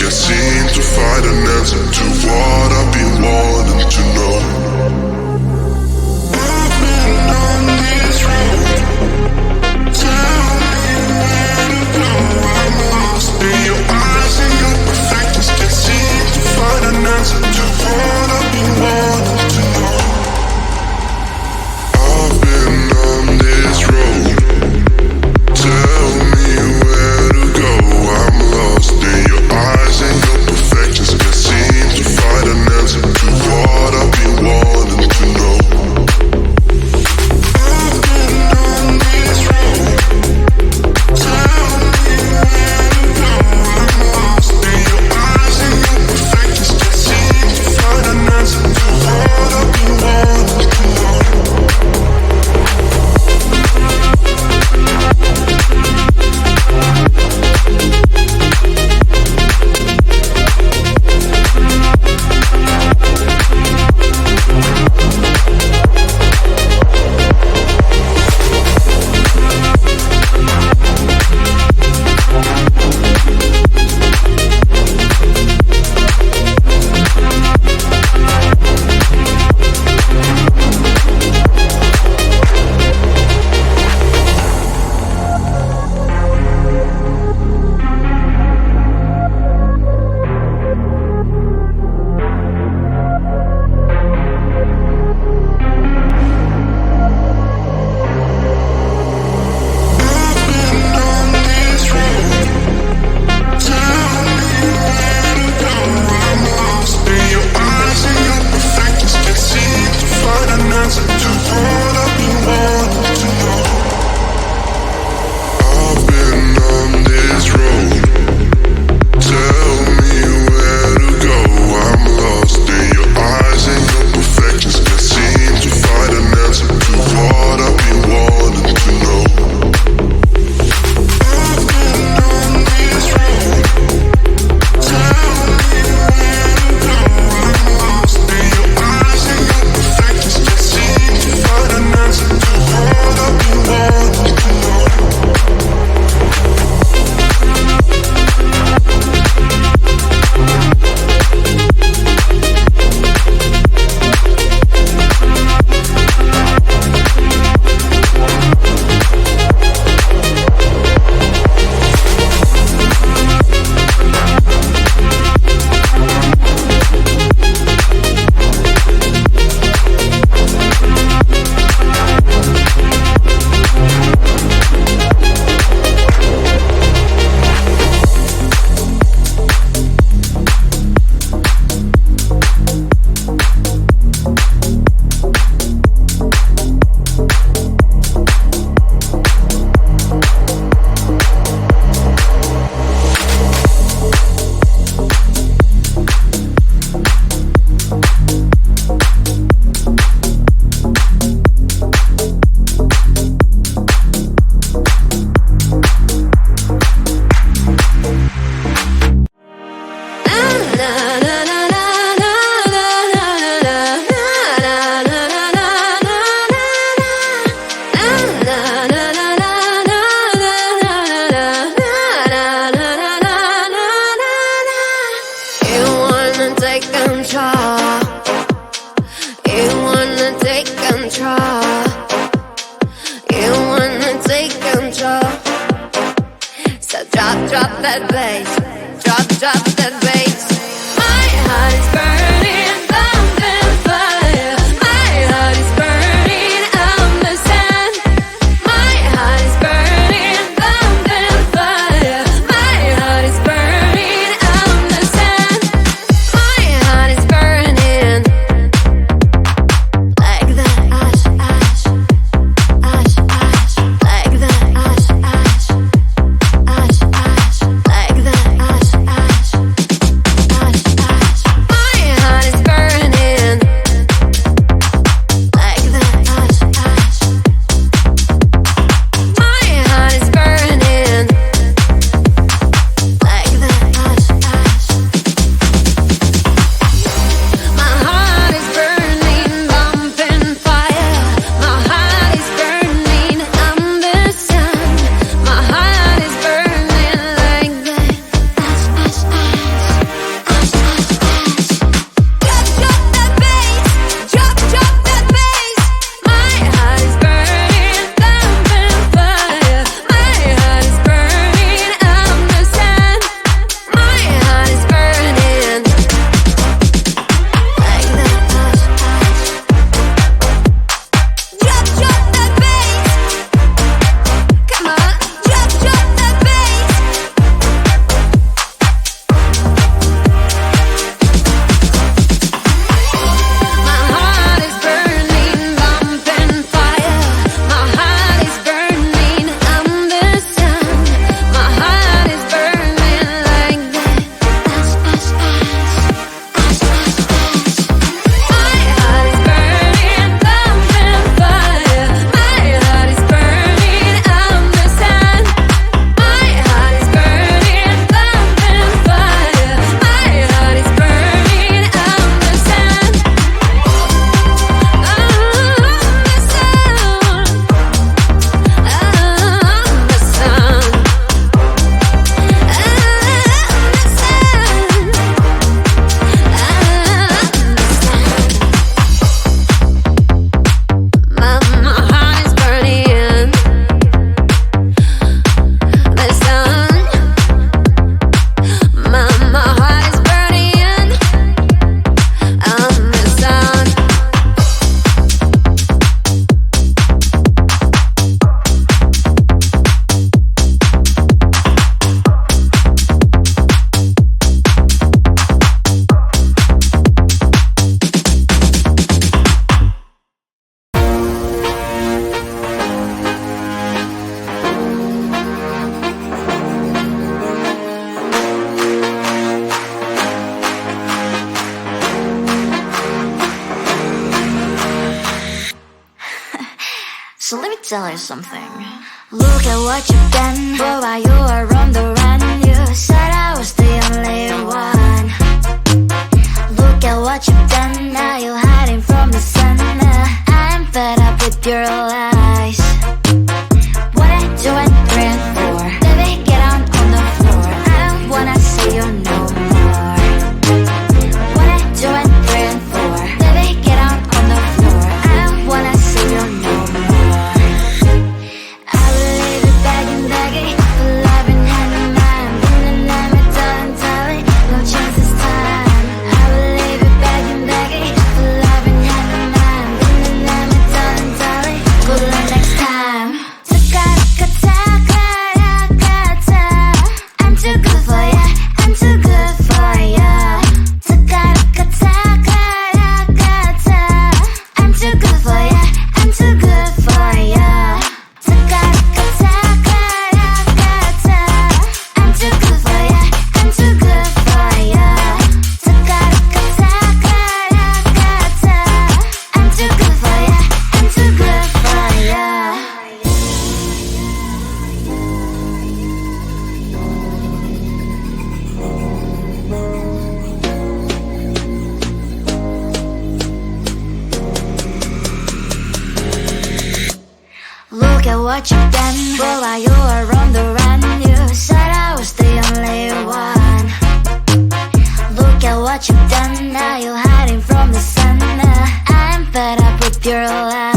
can't seem to find an answer to what I've been wanting to know. I've been on this road. Tell me where to go. I'm lost in your eyes and your perfections. Can't seem to find an answer to what I've been wanting to know. I've been on this road. Tell me where to go. I'm lost in your eyes and your perfections. Can't seem to find an answer to what I've been wanting to know. I've been on this road. Tell me where to go. I'm lost in your eyes and your perfections. Can't seem to find an answer to what I've been wanting to know. Like that tell you something. Look at what you've done, boy, while you were on the run. You said I was the only one. Look at what you've done, now you're hiding from the sun. I'm fed up with your lies. What I do and 3 and 4, baby, get on the floor. I don't wanna see you no more. What I do and 3 and 4, baby, get on the floor. I don't wanna see you no more. I will leave it begging for love and hand in mind. But I'm darling, no chance this time. I will leave it begging for love and hand in mind. But I'm darling, good luck next time. I'm too good for ya, I'm too good for ya. I'm too good for ya, I'm too good for ya. I'm too good for ya, I'm too good for ya. I'm too good for ya, I'm too good for ya. Look at what you've done, boy, while you were on the run. You said I was the only one. Look at what you've done, now you're hiding from the sun. I'm fed up with your lies.